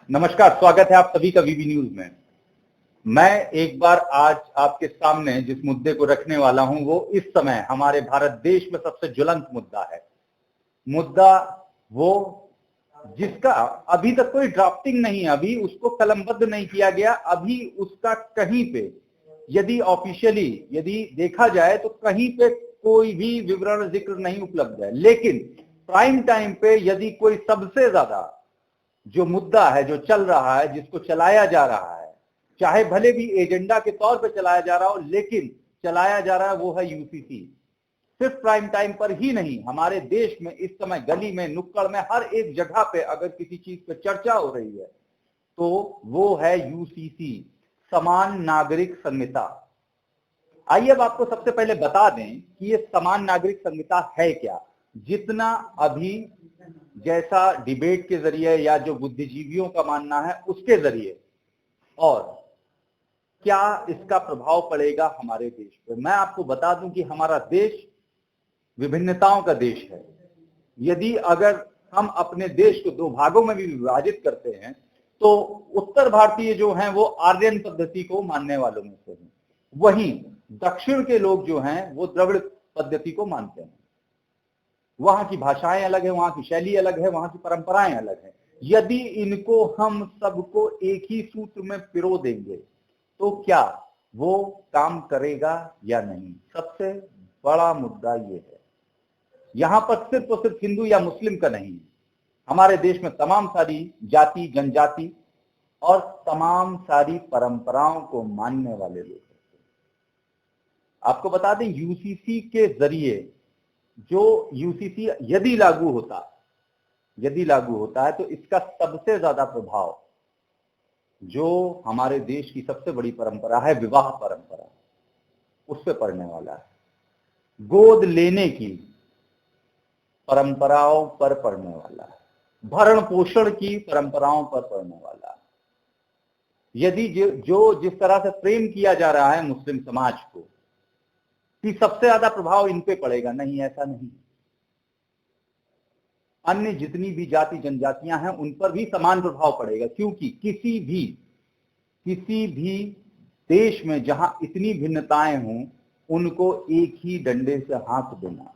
नमस्कार, स्वागत है आप सभी का वीबी न्यूज में। मैं एक बार आज आपके सामने जिस मुद्दे को रखने वाला हूं वो इस समय हमारे भारत देश में सबसे ज्वलंत मुद्दा है। मुद्दा वो जिसका अभी तक कोई ड्राफ्टिंग नहीं, अभी उसको कलमबद्ध नहीं किया गया, अभी उसका कहीं पे यदि ऑफिशियली यदि देखा जाए तो कहीं पे कोई भी विवरण जिक्र नहीं उपलब्ध है। लेकिन प्राइम टाइम पे यदि कोई सबसे ज्यादा जो मुद्दा है, जो चल रहा है, जिसको चलाया जा रहा है, चाहे भले भी एजेंडा के तौर पे चलाया जा रहा हो, लेकिन चलाया जा रहा है, वो है यूसीसी। सिर्फ प्राइम टाइम पर ही नहीं, हमारे देश में इस समय गली में, नुक्कड़ में, हर एक जगह पे अगर किसी चीज पे चर्चा हो रही है तो वो है यूसीसी, समान नागरिक संहिता। आइए अब आपको सबसे पहले बता दें कि ये समान नागरिक संहिता है क्या। जितना अभी जैसा डिबेट के जरिए या जो बुद्धिजीवियों का मानना है उसके जरिए, और क्या इसका प्रभाव पड़ेगा हमारे देश पे। मैं आपको बता दूं कि हमारा देश विभिन्नताओं का देश है। यदि अगर हम अपने देश को दो भागों में भी विभाजित करते हैं तो उत्तर भारतीय जो हैं वो आर्यन पद्धति को मानने वालों में से हैं, वहीं दक्षिण के लोग जो हैं वो द्रविड़ पद्धति को मानते हैं। वहां की भाषाएं अलग है, वहां की शैली अलग है, वहां की परंपराएं अलग है। यदि इनको हम सबको एक ही सूत्र में पिरो देंगे तो क्या वो काम करेगा या नहीं, सबसे बड़ा मुद्दा ये है। यहां पर सिर्फ और सिर्फ हिंदू या मुस्लिम का नहीं, हमारे देश में तमाम सारी जाति जनजाति और तमाम सारी परंपराओं को मानने वाले लोग हैं। आपको बता दें यूसीसी के जरिए, जो यूसीसी यदि लागू होता है तो इसका सबसे ज्यादा प्रभाव जो हमारे देश की सबसे बड़ी परंपरा है, विवाह परंपरा, उस पर पड़ने वाला है। गोद लेने की परंपराओं पर पड़ने वाला है, भरण पोषण की परंपराओं पर पड़ने वाला है। यदि जो जिस तरह से प्रेम किया जा रहा है मुस्लिम समाज को, कि सबसे ज्यादा प्रभाव इन पे पड़ेगा, नहीं, ऐसा नहीं। अन्य जितनी भी जाति जनजातियां हैं उन पर भी समान प्रभाव पड़ेगा, क्योंकि किसी भी देश में जहां इतनी भिन्नताएं हों उनको एक ही डंडे से हाथ देना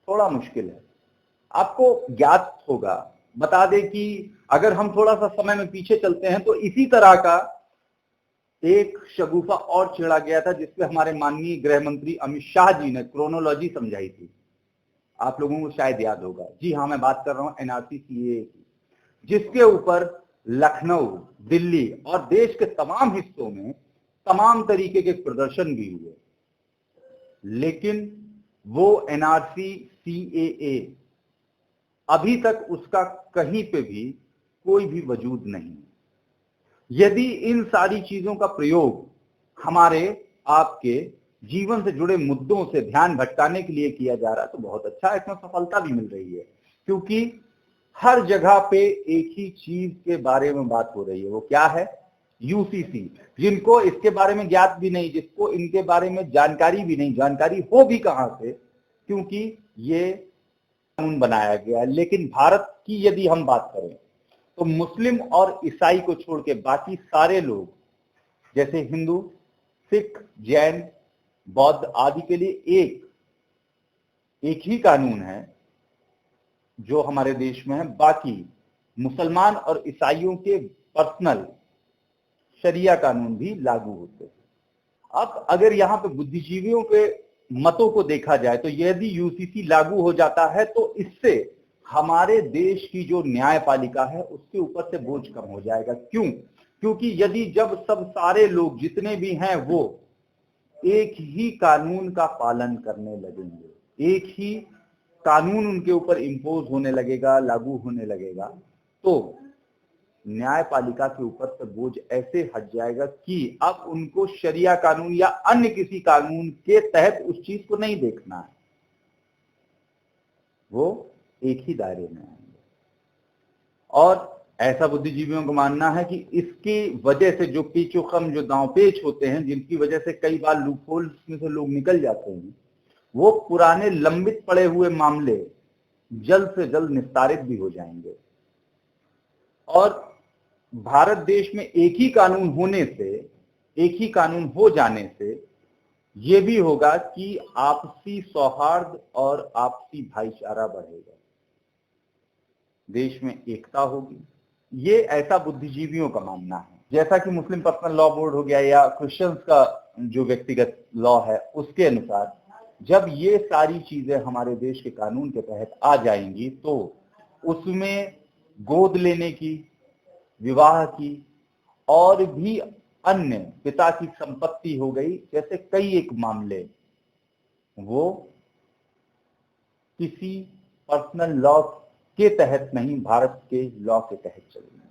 थोड़ा मुश्किल है। आपको ज्ञात होगा, बता दें कि अगर हम थोड़ा सा समय में पीछे चलते हैं तो इसी तरह का एक शगुफा और छेड़ा गया था जिसपे हमारे माननीय गृह मंत्री अमित शाह जी ने क्रोनोलॉजी समझाई थी। आप लोगों को शायद याद होगा। जी हाँ, मैं बात कर रहा हूं एनआरसी सीएए की, जिसके ऊपर लखनऊ, दिल्ली और देश के तमाम हिस्सों में तमाम तरीके के प्रदर्शन भी हुए। लेकिन वो एनआरसी सीएए अभी तक उसका कहीं पे भी कोई भी वजूद नहीं। यदि इन सारी चीजों का प्रयोग हमारे आपके जीवन से जुड़े मुद्दों से ध्यान भटकाने के लिए किया जा रहा है तो बहुत अच्छा है, इसमें सफलता भी मिल रही है। क्योंकि हर जगह पे एक ही चीज के बारे में बात हो रही है, वो क्या है, यूसीसी। जिनको इसके बारे में ज्ञात भी नहीं, जिसको इनके बारे में जानकारी भी नहीं, जानकारी हो भी कहां से, क्योंकि ये कानून बनाया गया है। लेकिन भारत की यदि हम बात करें तो मुस्लिम और ईसाई को छोड़ के बाकी सारे लोग, जैसे हिंदू, सिख, जैन, बौद्ध आदि के लिए एक ही कानून है जो हमारे देश में है। बाकी मुसलमान और ईसाइयों के पर्सनल शरिया कानून भी लागू होते हैं। अब अगर यहाँ पे बुद्धिजीवियों के मतों को देखा जाए तो यदि यूसीसी लागू हो जाता है तो इससे हमारे देश की जो न्यायपालिका है उसके ऊपर से बोझ कम हो जाएगा। क्यों? क्योंकि यदि जब सब सारे लोग जितने भी हैं वो एक ही कानून का पालन करने लगेंगे, एक ही कानून उनके ऊपर इंपोज होने लगेगा, लागू होने लगेगा, तो न्यायपालिका के ऊपर से बोझ ऐसे हट जाएगा कि अब उनको शरिया कानून या अन्य किसी कानून के तहत उस चीज को नहीं देखना है, वो एक ही दायरे में आएंगे। और ऐसा बुद्धिजीवियों को मानना है कि इसकी वजह से जो पेचोखम, जो दांवपेच होते हैं, जिनकी वजह से कई बार लूपहोल्स में से लोग निकल जाते हैं, वो पुराने लंबित पड़े हुए मामले जल्द से जल्द निस्तारित भी हो जाएंगे। और भारत देश में एक ही कानून होने से, एक ही कानून हो जाने से ये भी होगा कि आपसी सौहार्द और आपसी भाईचारा बढ़ेगा, देश में एकता होगी। ये ऐसा बुद्धिजीवियों का मानना है। जैसा कि मुस्लिम पर्सनल लॉ बोर्ड हो गया या क्रिश्चियंस का जो व्यक्तिगत लॉ है, उसके अनुसार जब ये सारी चीजें हमारे देश के कानून के तहत आ जाएंगी तो उसमें गोद लेने की, विवाह की और भी अन्य पिता की संपत्ति हो गई, जैसे कई एक मामले, वो किसी पर्सनल लॉ के तहत नहीं, भारत के लॉ के तहत चलेंगे।